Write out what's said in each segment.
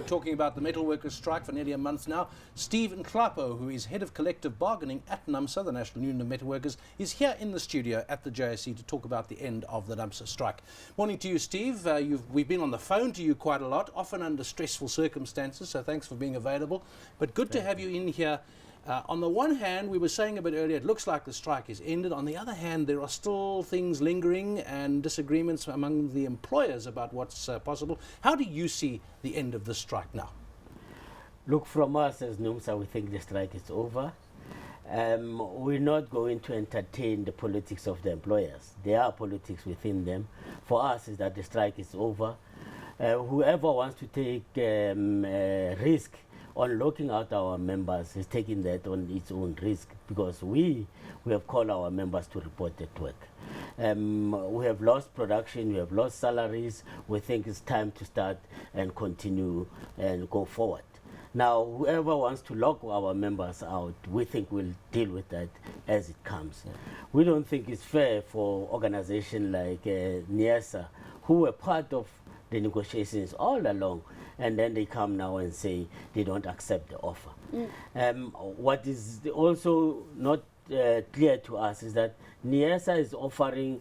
been talking about the metal workers' strike for nearly a month now. Steve Nhlapo, who is head of collective bargaining at Numsa, the National Union of Metal Workers, is here in the studio at the JSE to talk about the end of the Numsa strike. Morning to you, Steve. We've been on the phone to you quite a lot, often under stressful circumstances, so thanks for being available. But good to have you in here. On the one hand, we were saying a bit earlier, it looks like the strike is ended. On the other hand, there are still things lingering and disagreements among the employers about what's possible. How do you see the end of the strike now? Look, from us as Numsa, we think the strike is over. We're not going to entertain the politics of the employers. There are politics within them. For us, is that the strike is over. Whoever wants to take risk on locking out our members is taking that on its own risk, because we have called our members to report at work. We have lost production, we have lost salaries. We think it's time to start and continue and go forward. Now, whoever wants to lock our members out, we think we'll deal with that as it comes. Yeah. We don't think it's fair for organizations like NIASA, who were part of the negotiations all along, and then they come now and say they don't accept the offer. What is also not clear to us is that NIASA is offering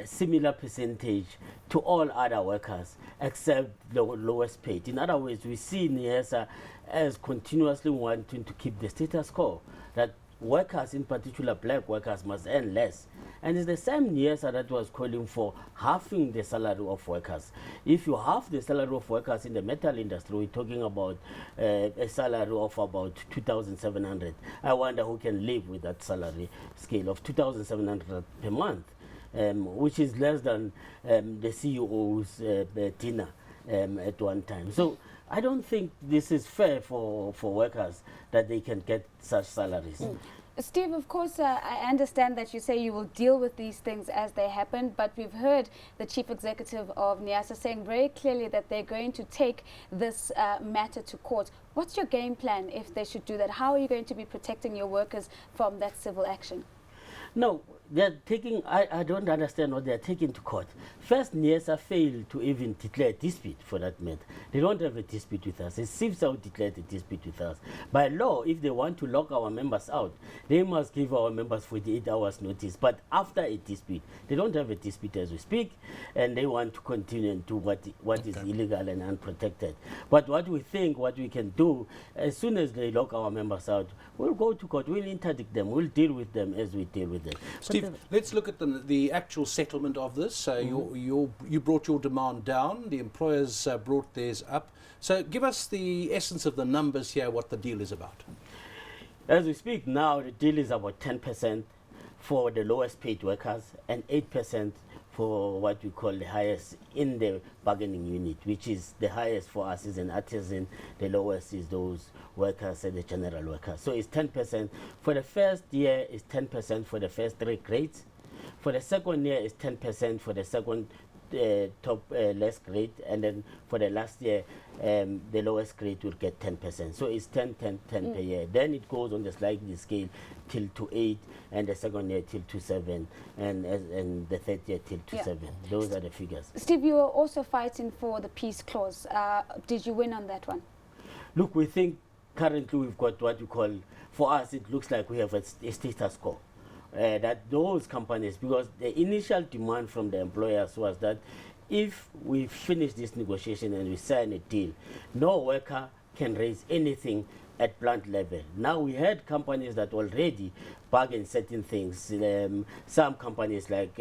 similar percentage to all other workers except the lowest paid. In other words, we see NIASA as continuously wanting to keep the status quo, that workers, in particular black workers, must earn less. And it's the same NIASA that was calling for halving the salary of workers. If you halve the salary of workers in the metal industry, we're talking about a salary of about 2,700. I wonder who can live with that salary scale of 2,700 per month, which is less than the CEO's dinner at one time. So I don't think this is fair for workers that they can get such salaries. Steve, of course, I understand that you say you will deal with these things as they happen, but we've heard the chief executive of NIASA saying very clearly that they're going to take this matter to court. What's your game plan if they should do that? How are you going to be protecting your workers from that civil action? No, they're taking, I don't understand what they're taking to court. First, NIASA failed to even declare a dispute for that matter. They don't have a dispute with us. It seems out declared a dispute with us. By law, if they want to lock our members out, they must give our members 48 hours notice. But after a dispute, they don't have a dispute as we speak, and they want to continue and do what is illegal and unprotected. But what we think, what we can do, as soon as they lock our members out, we'll go to court, we'll interdict them, we'll deal with them as we deal with them. Steve, let's look at the actual settlement of this. You brought your demand down, the employers brought theirs up. So give us the essence of the numbers here, what the deal is about. As we speak now, the deal is about 10% for the lowest paid workers and 8% for what we call the highest in the bargaining unit, which is the highest for us is an artisan, the lowest is those workers and the general workers. So it's 10%. For the first year, it's 10% for the first 3 grades. For the second year, it's 10% for the second top less grade, and then for the last year, the lowest grade will get 10%. So it's 10, 10, 10 per year. Then it goes on the sliding scale till to 8, and the second year till to 7, and the third year till to 7. Those are the figures. Steve, you were also fighting for the peace clause. Did you win on that one? Look, we think currently we've got what we call, for us, it looks like we have a status quo. That those companies, because the initial demand from the employers was that if we finish this negotiation and we sign a deal, no worker can raise anything at plant level. Now we had companies that already bargain certain things. Some companies like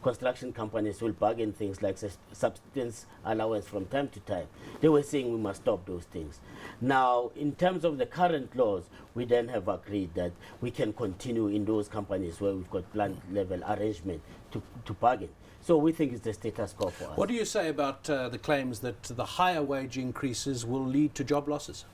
construction companies will bargain things like substance allowance from time to time. They were saying we must stop those things. Now, in terms of the current laws, we then have agreed that we can continue in those companies where we've got plant level arrangement to bargain. So we think it's the status quo for us. What do you say about the claims that the higher wage increases will lead to job losses?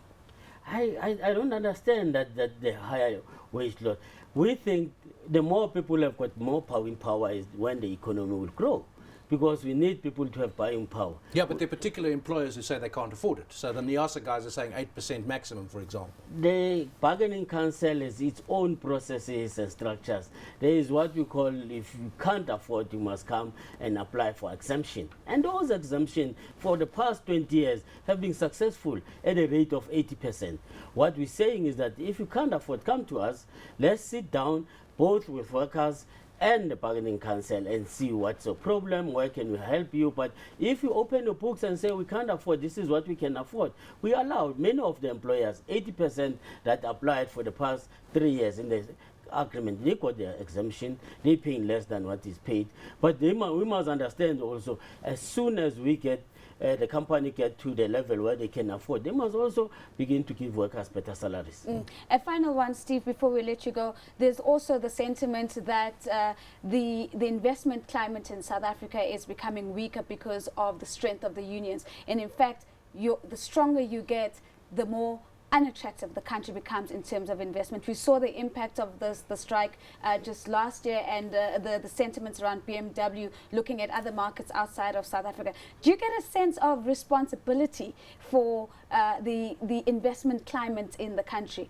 I don't understand that the higher wage loss. We think the more people have got more power is when the economy will grow. because we need people to have buying power. Yeah, but there are particular employers who say they can't afford it. So the NYASA guys are saying 8% maximum, for example. The bargaining council has its own processes and structures. There is what we call, if you can't afford, you must come and apply for exemption. And those exemptions for the past 20 years have been successful at a rate of 80%. What we're saying is that if you can't afford, come to us. Let's sit down, both with workers and the bargaining council, and see what's the problem, where can we help you. But if you open the books and say we can't afford, this is what we can afford, we allow many of the employers, 80% that applied for the past 3 years in the agreement, they got their exemption, they paying less than what is paid. But we must understand also, as soon as we get the company get to the level where they can afford, they must also begin to give workers better salaries. A final one, Steve, before we let you go. There's also the sentiment that the investment climate in South Africa is becoming weaker because of the strength of the unions. And in fact, the stronger you get, the more unattractive the country becomes in terms of investment. We saw the impact of the strike just last year, and the sentiments around BMW looking at other markets outside of South Africa. Do you get a sense of responsibility for the investment climate in the country?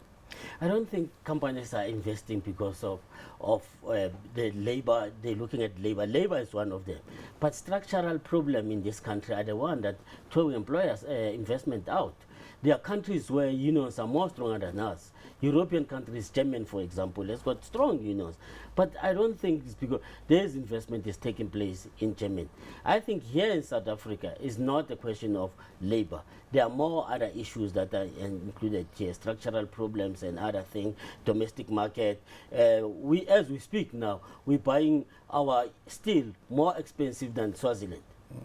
I don't think companies are investing because of the labor. They're looking at labor. Labor is one of them. But structural problem in this country are the one that throw employers investment out. There are countries where unions are more stronger than us. European countries, Germany, for example, has got strong unions. But I don't think it's because there's investment is taking place in Germany. I think here in South Africa is not a question of labor. There are more other issues that are included here, structural problems and other things, domestic market. As we speak now, we're buying our steel more expensive than Swaziland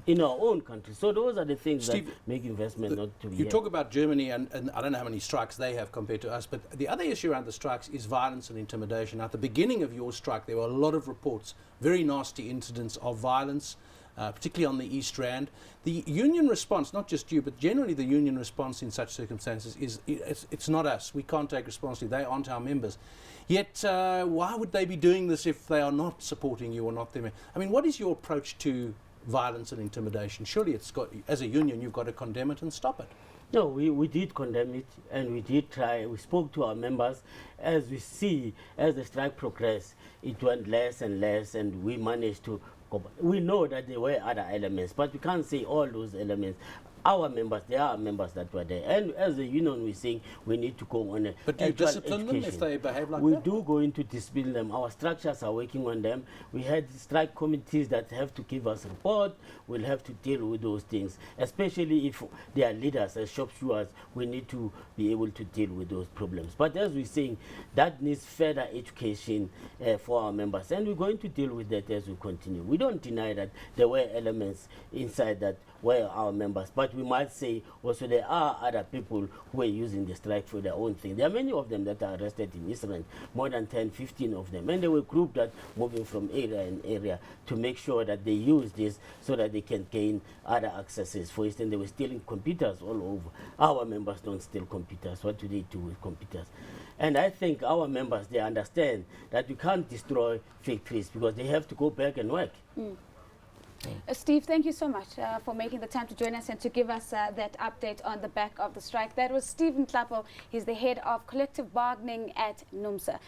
in our own country. So those are the things, Steve, that make investment not to be. You talk about Germany, and I don't know how many strikes they have compared to us, but the other issue around the strikes is violence and intimidation. At the beginning of your strike, there were a lot of reports, very nasty incidents of violence, particularly on the East Rand. The union response, not just you, but generally the union response in such circumstances is, it's not us. We can't take responsibility. They aren't our members. Yet, why would they be doing this if they are not supporting you or not them? I mean, what is your approach to violence and intimidation? Surely it's got, as a union, you've got to condemn it and stop it. No, we did condemn it, and we did try. We spoke to our members. As we see, as the strike progressed, it went less and less, and we managed to. We know that there were other elements, but we can't say all those elements. Our members, there are members that were there. And as a union, we're saying we need to go on a But do you discipline them if they behave like that? We do go into discipline them. Our structures are working on them. We had strike committees that have to give us a report. We'll have to deal with those things, especially if they are leaders as shop stewards. We need to be able to deal with those problems. But as we're saying, that needs further education for our members. And we're going to deal with that as we continue. We don't deny that there were elements inside that were our members, but we might say also there are other people who are using the strike for their own thing. There are many of them that are arrested in Israel, more than 10, 15 of them, and they were grouped that moving from area and area to make sure that they use this so that they can gain other accesses. For instance, they were stealing computers all over. Our members don't steal computers. What do they do with computers? And I think our members, they understand that you can't destroy factories because they have to go back and work. Steve, thank you so much for making the time to join us and to give us that update on the back of the strike. That was Nhlapo. He's the head of collective bargaining at Numsa.